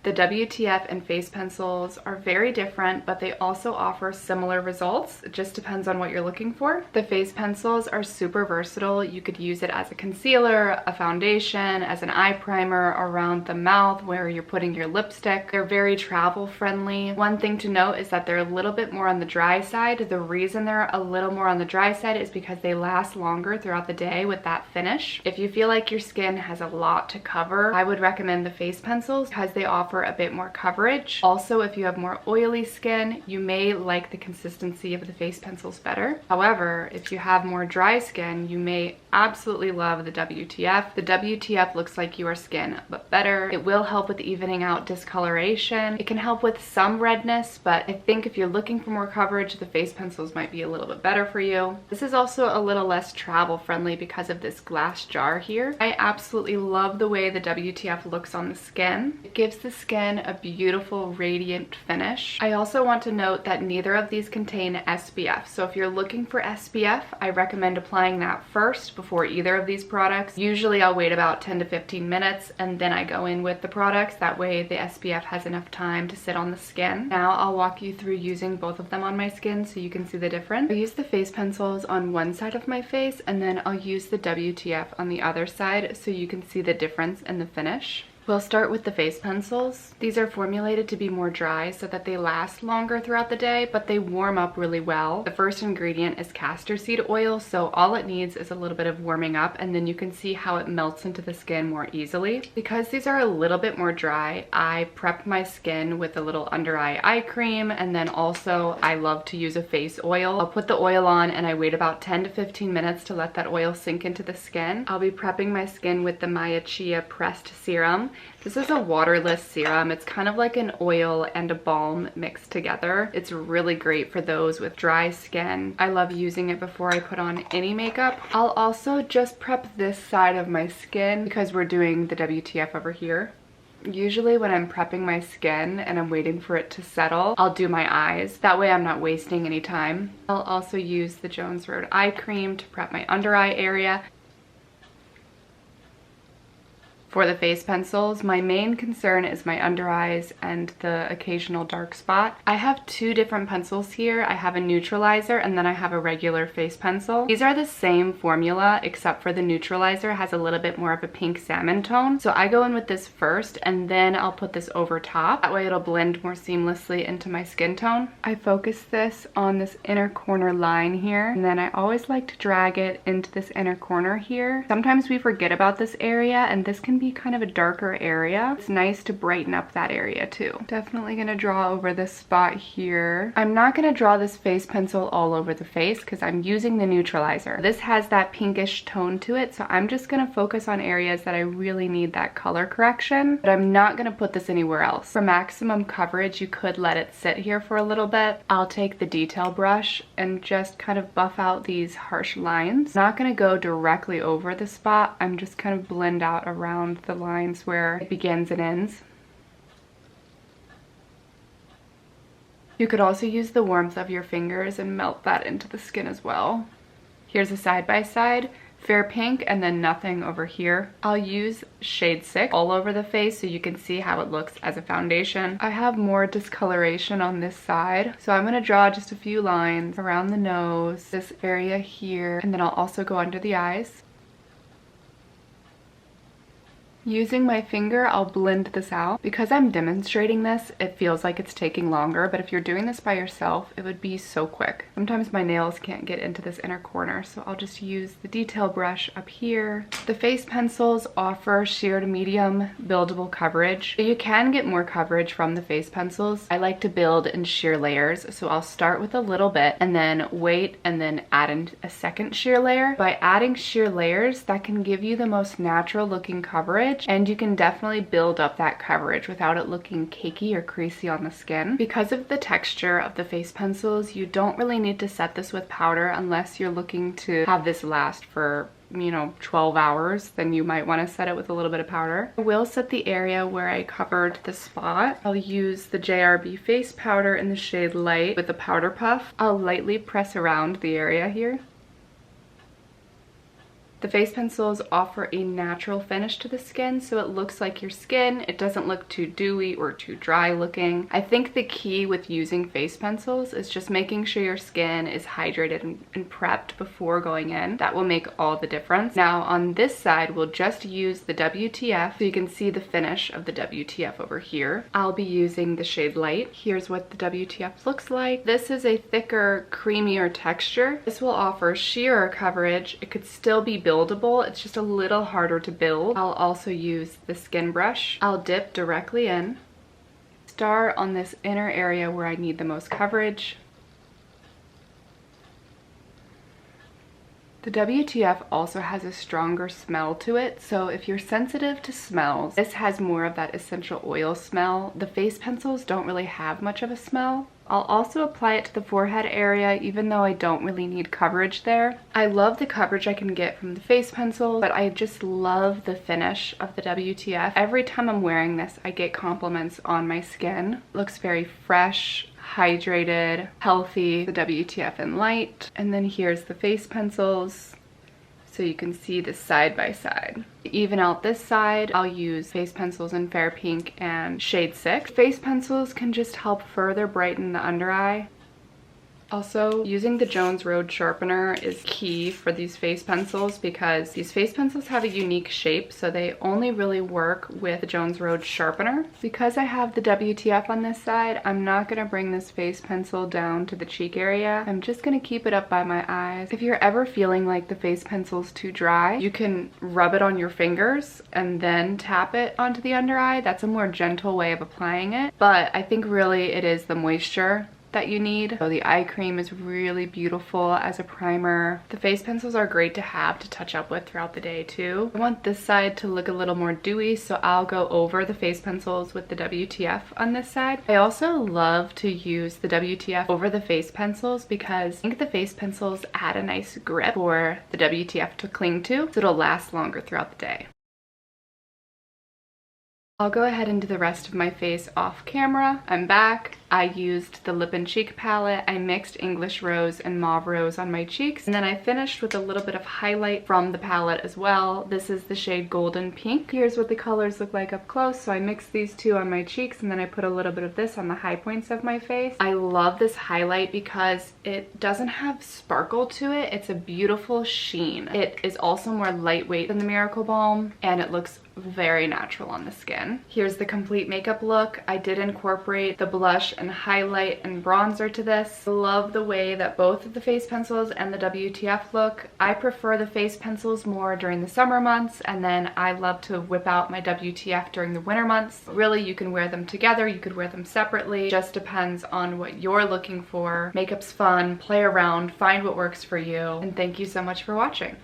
The WTF and face pencils are very different, but they also offer similar results. It just depends on what you're looking for. The face pencils are super versatile. You could use it as a concealer, a foundation, as an eye primer around the mouth where you're putting your lipstick. They're very travel friendly. One thing to note is that they're a little bit more on the dry side. The reason they're a little more on the dry side is because they last longer throughout the day with that finish. If you feel like your skin has a lot to cover, I would recommend the face pencils because they offer a bit more coverage. Also, if you have more oily skin, you may like the consistency of the face pencils better. However, if you have more dry skin, you may absolutely love the WTF. The WTF looks like your skin, but better. It will help with evening out discoloration. It can help with some redness, but I think if you're looking for more coverage, the face pencils might be a little bit better for you. This is also a little less travel friendly because of this glass jar here. I absolutely love the way the WTF looks on the skin. It gives the skin a beautiful radiant finish. I also want to note that neither of these contain SPF. So if you're looking for SPF, I recommend applying that first before either of these products. Usually I'll wait about 10 to 15 minutes and then I go in with the products. That way the SPF has enough time to sit on the skin. Now I'll walk you through using both of them on my skin so you can see the difference. I use the face pencils on one side of my face and then I'll use the WTF on the other side so you can see the difference in the finish. We'll start with the face pencils. These are formulated to be more dry so that they last longer throughout the day, but they warm up really well. The first ingredient is castor seed oil, so all it needs is a little bit of warming up and then you can see how it melts into the skin more easily. Because these are a little bit more dry, I prep my skin with a little under eye cream and then also I love to use a face oil. I'll put the oil on and I wait about 10 to 15 minutes to let that oil sink into the skin. I'll be prepping my skin with the Maya Chia pressed serum. This is a waterless serum. It's kind of like an oil and a balm mixed together. It's really great for those with dry skin. I love using it before I put on any makeup. I'll also just prep this side of my skin because we're doing the WTF over here. Usually when I'm prepping my skin and I'm waiting for it to settle, I'll do my eyes. That way I'm not wasting any time. I'll also use the Jones Road eye cream to prep my under eye area. For the face pencils, my main concern is my under eyes and the occasional dark spot. I have two different pencils here. I have a Neutralizer and then I have a regular face pencil. These are the same formula except for the Neutralizer has a little bit more of a pink salmon tone. So I go in with this first and then I'll put this over top. That way it'll blend more seamlessly into my skin tone. I focus this on this inner corner line here and then I always like to drag it into this inner corner here. Sometimes we forget about this area and this can be kind of a darker area. It's nice to brighten up that area too. Definitely gonna draw over this spot here. I'm not gonna draw this face pencil all over the face because I'm using the Neutralizer. This has that pinkish tone to it, so I'm just gonna focus on areas that I really need that color correction, but I'm not gonna put this anywhere else. For maximum coverage, you could let it sit here for a little bit. I'll take the detail brush and just kind of buff out these harsh lines. Not gonna go directly over the spot. I'm just kind of blend out around the lines where it begins and ends. You could also use the warmth of your fingers and melt that into the skin as well. Here's a side-by-side, fair pink and then nothing over here. I'll use shade 6 all over the face so you can see how it looks as a foundation. I have more discoloration on this side, so I'm going to draw just a few lines around the nose, this area here, and then I'll also go under the eyes. Using my finger, I'll blend this out. Because I'm demonstrating this, it feels like it's taking longer, but if you're doing this by yourself, it would be so quick. Sometimes my nails can't get into this inner corner, so I'll just use the detail brush up here. The face pencils offer sheer to medium buildable coverage. You can get more coverage from the face pencils. I like to build in sheer layers, so I'll start with a little bit and then wait and then add in a second sheer layer. By adding sheer layers, that can give you the most natural looking coverage, and you can definitely build up that coverage without it looking cakey or creasy on the skin. Because of the texture of the face pencils, you don't really need to set this with powder unless you're looking to have this last for 12 hours, then you might want to set it with a little bit of powder. I will set the area where I covered the spot. I'll use the JRB face powder in the shade Light with a powder puff. I'll lightly press around the area here. The face pencils offer a natural finish to the skin, so it looks like your skin. It doesn't look too dewy or too dry looking. I think the key with using face pencils is just making sure your skin is hydrated and prepped before going in. That will make all the difference. Now on this side, we'll just use the WTF so you can see the finish of the WTF over here. I'll be using the shade Light. Here's what the WTF looks like. This is a thicker, creamier texture. This will offer sheerer coverage. It could still be buildable. It's just a little harder to build. I'll also use the skin brush. I'll dip directly in. Start on this inner area where I need the most coverage. The WTF also has a stronger smell to it, so if you're sensitive to smells, this has more of that essential oil smell. The face pencils don't really have much of a smell. I'll also apply it to the forehead area, even though I don't really need coverage there. I love the coverage I can get from the face pencil, but I just love the finish of the WTF. Every time I'm wearing this, I get compliments on my skin. It looks very fresh, hydrated, healthy. The WTF in Light. And then here's the face pencils. So you can see this side by side. To even out this side, I'll use face pencils in Fair Pink and shade 6. Face pencils can just help further brighten the under eye. Also, using the Jones Road sharpener is key for these face pencils because these face pencils have a unique shape, so they only really work with the Jones Road sharpener. Because I have the WTF on this side, I'm not going to bring this face pencil down to the cheek area. I'm just going to keep it up by my eyes. If you're ever feeling like the face pencil's too dry, you can rub it on your fingers and then tap it onto the under eye. That's a more gentle way of applying it, but I think really it is the moisture that you need. So the eye cream is really beautiful as a primer. The face pencils are great to have to touch up with throughout the day too. I want this side to look a little more dewy, so I'll go over the face pencils with the WTF on this side. I also love to use the WTF over the face pencils because I think the face pencils add a nice grip for the WTF to cling to, so it'll last longer throughout the day. I'll go ahead and do the rest of my face off camera. I'm back. I used the lip and cheek palette. I mixed English Rose and Mauve Rose on my cheeks. And then I finished with a little bit of highlight from the palette as well. This is the shade Golden Pink. Here's what the colors look like up close. So I mixed these two on my cheeks and then I put a little bit of this on the high points of my face. I love this highlight because it doesn't have sparkle to it. It's a beautiful sheen. It is also more lightweight than the Miracle Balm and it looks very natural on the skin. Here's the complete makeup look. I did incorporate the blush and highlight and bronzer to this. I love the way that both of the face pencils and the WTF look. I prefer the face pencils more during the summer months, and then I love to whip out my WTF during the winter months. Really, you can wear them together, you could wear them separately. Just depends on what you're looking for. Makeup's fun, play around, find what works for you, and thank you so much for watching.